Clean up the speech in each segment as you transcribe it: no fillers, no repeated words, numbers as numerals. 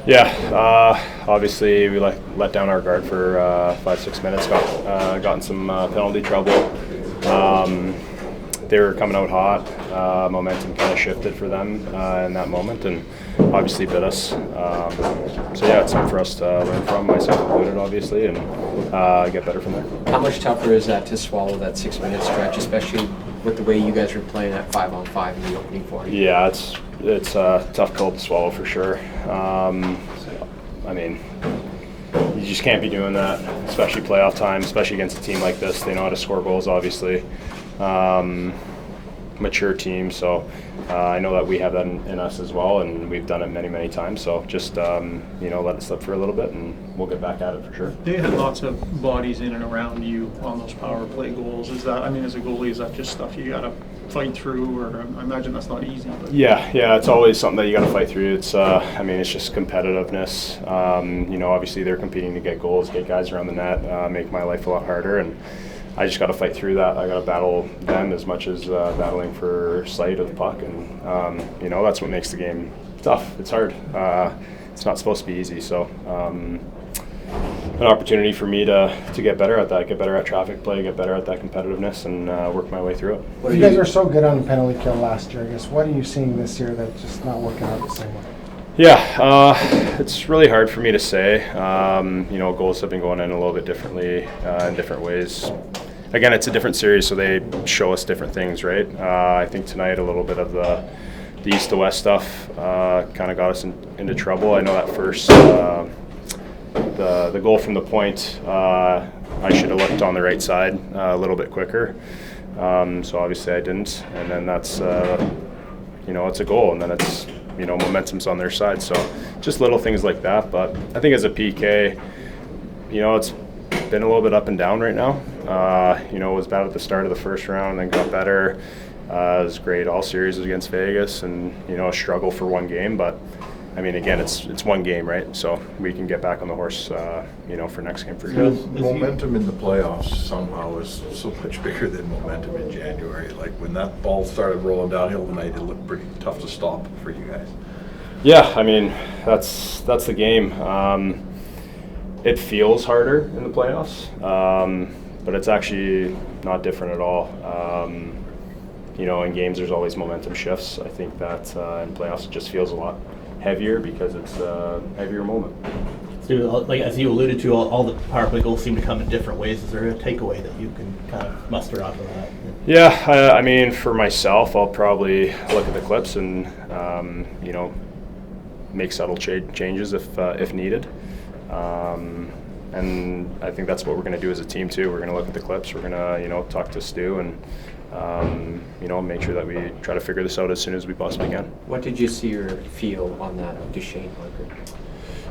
Yeah, obviously we let down our guard for 5-6 minutes. Got in some penalty trouble. They were coming out hot. Momentum kind of shifted for them in that moment, and obviously bit us. So yeah, it's something for us to learn from, myself included, obviously, and get better from there. How much tougher is that to swallow that 6-minute stretch, especially with the way you guys were playing at 5-on-5 in the opening 40? Yeah, it's a tough pill to swallow for sure. I mean, you just can't be doing that, especially playoff time, especially against a team like this. They know how to score goals, obviously. Mature team, so I know that we have that in us as well, and we've done it many times. So just let it slip for a little bit, and we'll get back at it for sure. They had lots of bodies in and around you on those power play goals. Is that, as a goalie, is that just stuff you gotta fight through, or I imagine that's not easy? But. Yeah, it's always something that you gotta fight through. It's it's just competitiveness. Obviously they're competing to get goals, get guys around the net, make my life a lot harder, and I just got to fight through that. I got to battle them as much as battling for sight of the puck, and that's what makes the game tough. It's hard. It's not supposed to be easy. So an opportunity for me to get better at that, get better at traffic play, get better at that competitiveness, and work my way through it. You guys were so good on the penalty kill last year. I guess what are you seeing this year that's just not working out the same way? Yeah, it's really hard for me to say. Goals have been going in a little bit differently in different ways. Again, it's a different series, so they show us different things, right? I think tonight a little bit of the east to west stuff kind of got us into trouble. I know that first, the goal from the point, I should have looked on the right side a little bit quicker. So obviously I didn't, and then that's, it's a goal, and then it's, momentum's on their side. So just little things like that. But I think as a PK, it's been a little bit up and down right now. It was bad at the start of the first round, then got better. It was great all series against Vegas, and a struggle for one game. But again, it's one game, right? So we can get back on the horse, for next game for sure. Momentum in the playoffs somehow is so much bigger than momentum in January. Like when that ball started rolling downhill tonight, it looked pretty tough to stop for you guys. Yeah, that's the game. It feels harder in the playoffs, but it's actually not different at all. In games there's always momentum shifts. I think that in playoffs it just feels a lot heavier because it's a heavier moment. So, as you alluded to, all the power play goals seem to come in different ways. Is there a takeaway that you can kind of muster off of that? Yeah, for myself, I'll probably look at the clips and make subtle changes if needed. And I think that's what we're going to do as a team too. We're going to look at the clips. We're going to talk to Stu and make sure that we try to figure this out as soon as we possibly can. What did you see or feel on that Duchesne marker?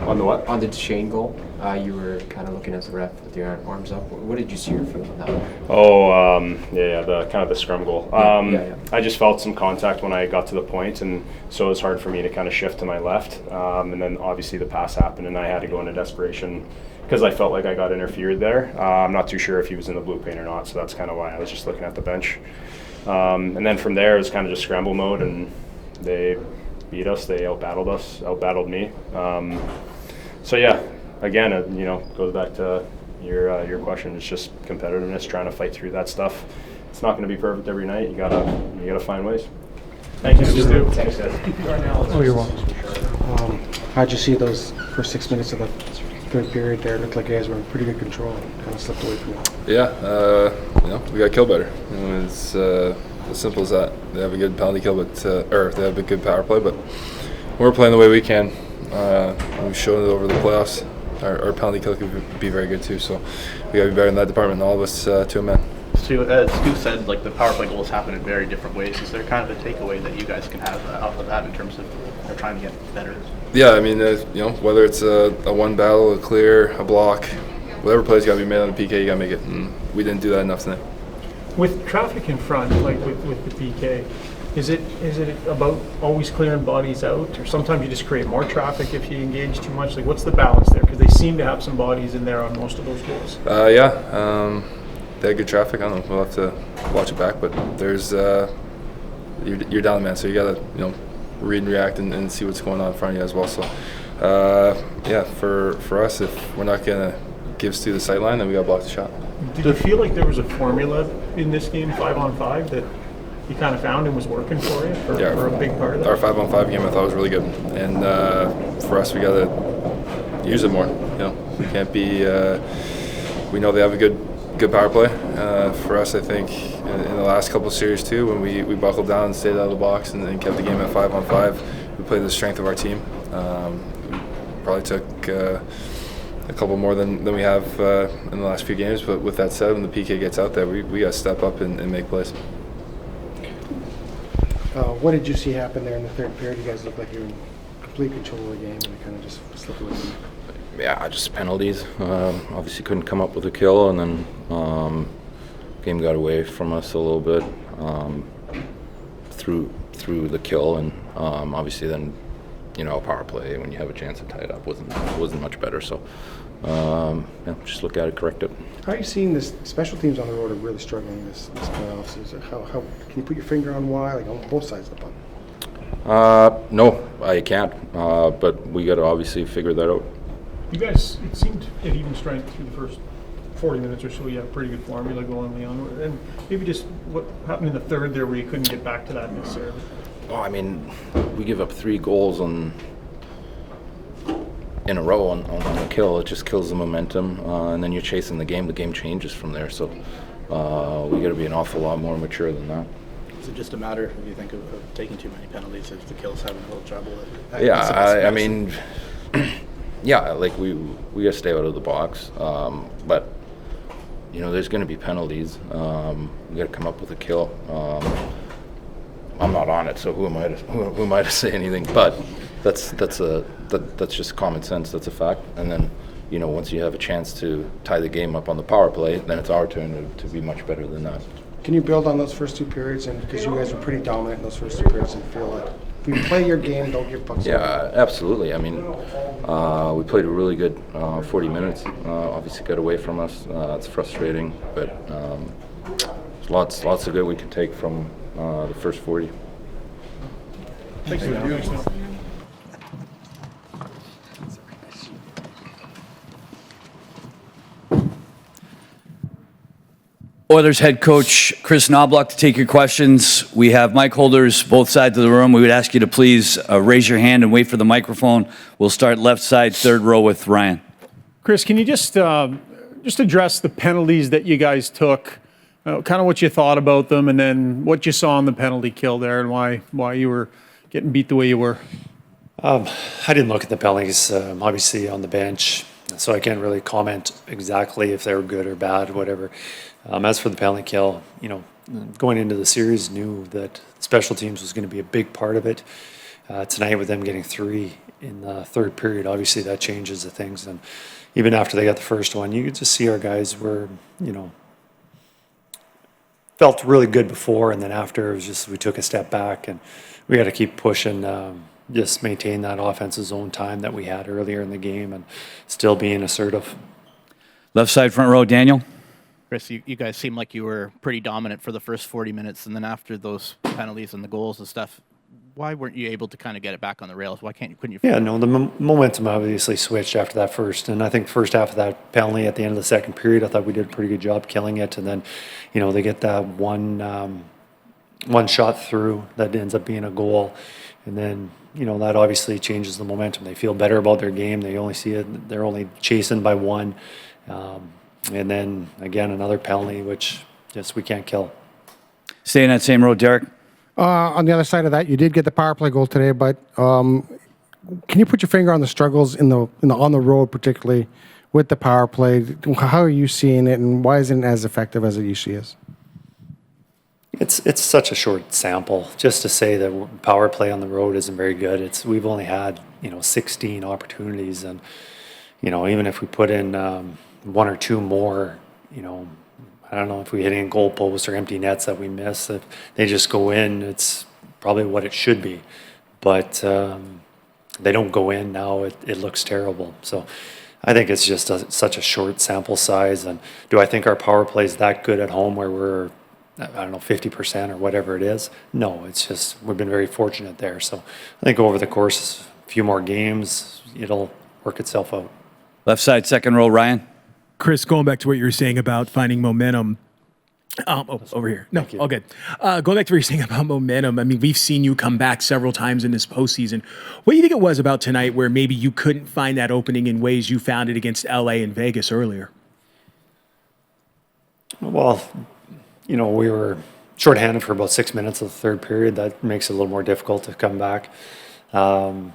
On the what? On the Duchesne goal, you were kind of looking at the ref with your arms up. What did you see or feel on that one? Oh, the kind of the scrum goal. Yeah. I just felt some contact when I got to the point, and so it was hard for me to kind of shift to my left. And then obviously the pass happened, and I had to go into desperation because I felt like I got interfered there. I'm not too sure if he was in the blue paint or not, so that's kind of why I was just looking at the bench. And then from there, it was kind of just scramble mode, and they beat us. They outbattled me. So yeah, again, goes back to your question. It's just competitiveness, trying to fight through that stuff. It's not going to be perfect every night. You gotta find ways. Thank you, Stu. Thanks, guys. Oh, you're welcome. How'd you see those first 6 minutes of the third period there? It looked like you guys were in pretty good control and kind of slipped away from that. Yeah, we got killed better. It's as simple as that. They have a good penalty kill, or they have a good power play, but we're playing the way we can. We've shown it over the playoffs. Our penalty kill could be very good too, so we got to be better in that department, and all of us to a man. Stu, as Stu said, the power play goals happen in very different ways. Is there kind of a takeaway that you guys can have off of that in terms of trying to get better? Yeah, whether it's a one battle, a clear, a block, whatever play's got to be made on the PK, you got to make it, and we didn't do that enough tonight. With traffic in front, like with the PK, is it about always clearing bodies out, or sometimes you just create more traffic if you engage too much? Like, what's the balance there? Because they seem to have some bodies in there on most of those goals. They had good traffic. I don't know. We'll have to watch it back, but there's you're down, man. So you gotta read and react and see what's going on in front of you as well. So Yeah, for us, if we're not gonna give Stu the sight line, then we gotta block the shot. Did you feel like there was a formula in this game, 5-on-5, that you kind of found and was working for you for a big part of that? Our 5-on-5 game I thought was really good, and for us we gotta use it more. You know, we can't be. We know they have a good power play. For us, I think in the last couple of series too, when we buckled down and stayed out of the box and kept the game at 5-on-5, we played the strength of our team. We probably took a couple more than we have in the last few games, but with that said, when the PK gets out there, we got to step up and make plays. What did you see happen there in the third period? You guys looked like you were in complete control of the game, and it kind of just slipped away from you. Yeah, just penalties. Obviously couldn't come up with a kill, and then game got away from us a little bit through the kill, and obviously then, you know, power play when you have a chance to tie it up wasn't much better. So yeah, just look at it, correct it. How are you seeing this? Special teams on the road are really struggling this playoffs. How can you put your finger on why, like on both sides of the punt? No, I can't. But we got to obviously figure that out. You guys, it seemed at even strength through the first 40 minutes or so. You have a pretty good formula going, Leon. And maybe just what happened in the third there where you couldn't get back to that necessarily? Oh, I mean, we give up 3 goals in a row on the kill. It just kills the momentum, and then you're chasing the game. The game changes from there. So we got to be an awful lot more mature than that. Is it just a matter, if you think, of taking too many penalties if the kill's having a little trouble? Yeah, I mean, yeah, like we got to stay out of the box, but you know, there's going to be penalties. We got to come up with a kill. I'm not on it, so who am I to say anything? But that's just common sense. That's a fact. And then, you know, once you have a chance to tie the game up on the power play, then it's our turn to be much better than that. Can you build on those first 2 periods? And because you guys were pretty dominant in those first 2 periods, and feel like if you play your game, don't give pucks away. Yeah, absolutely. I mean, we played a really good 40 minutes. Obviously got away from us. It's frustrating, but there's lots of good we can take from the first 40. Thanks for that. Oilers head coach Chris Knoblauch to take your questions. We have mic holders both sides of the room. We would ask you to please raise your hand and wait for the microphone. We'll start left side, third row with Ryan. Chris, can you just address the penalties that you guys took, kind of what you thought about them, and then what you saw on the penalty kill there, and why you were getting beat the way you were? I didn't look at the penalties, obviously on the bench, so I can't really comment exactly if they were good or bad, whatever. As for the penalty kill, you know, going into the series, knew that special teams was going to be a big part of it. Tonight, with them getting 3 in the third period, obviously that changes the things. And even after they got the first one, you could just see our guys were, you know, felt really good before, and then after it was just we took a step back, and we got to keep pushing, just maintain that offensive zone time that we had earlier in the game, and still being assertive. Left side, front row, Daniel. Chris, you guys seem like you were pretty dominant for the first 40 minutes, and then after those penalties and the goals and stuff, why weren't you able to kind of get it back on the rails? Couldn't you? Yeah, no, the momentum obviously switched after that first, and I think first half of that penalty at the end of the second period, I thought we did a pretty good job killing it, and then, you know, they get that one shot through that ends up being a goal, and then, you know, that obviously changes the momentum. They feel better about their game. They only see it, they're only chasing by 1. And then, again, another penalty, which just we can't kill. Stay in that same row, Derek. On the other side of that, you did get the power play goal today, but can you put your finger on the struggles on the road, particularly with the power play? How are you seeing it, and why isn't it as effective as it usually is? It's such a short sample. Just to say that power play on the road isn't very good. We've only had, you know, 16 opportunities, and, you know, even if we put in 1 or 2 more, you know, I don't know if we hit any goal posts or empty nets that we miss. If they just go in, it's probably what it should be. But they don't go in now, it looks terrible. So I think it's just such a short sample size. And do I think our power play is that good at home where we're, I don't know, 50% or whatever it is? No, it's just we've been very fortunate there. So I think over the course few more games, it'll work itself out. Left side, second row, Ryan. Chris, going back to what you were saying about finding momentum. Over here. No, all good. Going back to what you're saying about momentum, I mean, we've seen you come back several times in this postseason. What do you think it was about tonight where maybe you couldn't find that opening in ways you found it against LA and Vegas earlier? Well, we were shorthanded for about 6 minutes of the third period. That makes it a little more difficult to come back. I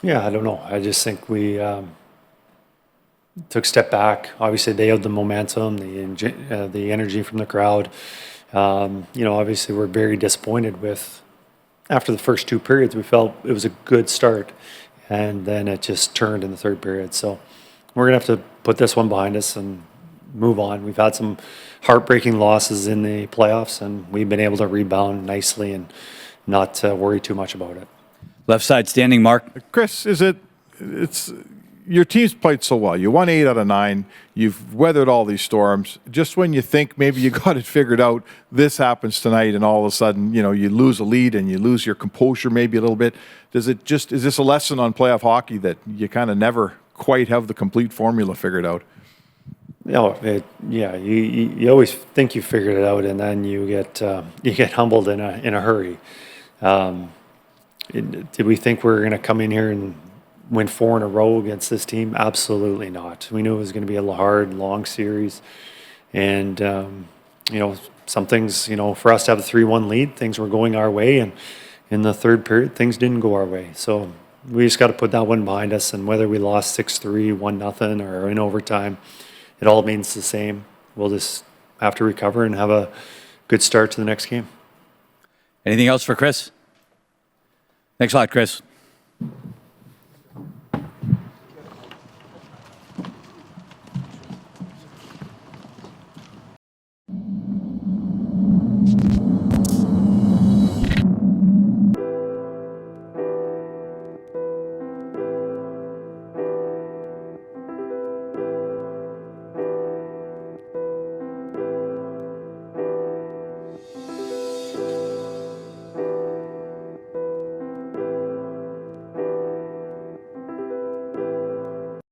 don't know. I just think we took a step back. Obviously, they had the momentum, the energy from the crowd. Obviously, we're very disappointed with. After the first 2 periods, we felt it was a good start, and then it just turned in the third period. So we're gonna have to put this one behind us and move on. We've had some heartbreaking losses in the playoffs, and we've been able to rebound nicely and not worry too much about it. Left side, standing, Mark. Chris, it's your team's played so well. You won 8 out of 9. You've weathered all these storms. Just when you think maybe you got it figured out, this happens tonight, and all of a sudden, you lose a lead and you lose your composure maybe a little bit. Is this a lesson on playoff hockey that you kind of never quite have the complete formula figured out? You always think you figured it out, and then you get humbled in a hurry. Did we think we were going to come in here and win 4 in a row against this team? Absolutely not. We knew it was going to be a hard, long series. And, some things, for us to have a 3-1 lead, things were going our way. And in the third period, things didn't go our way. So we just got to put that one behind us. And whether we lost 6-3, 1-0, or in overtime, it all means the same. We'll just have to recover and have a good start to the next game. Anything else for Chris? Thanks a lot, Chris.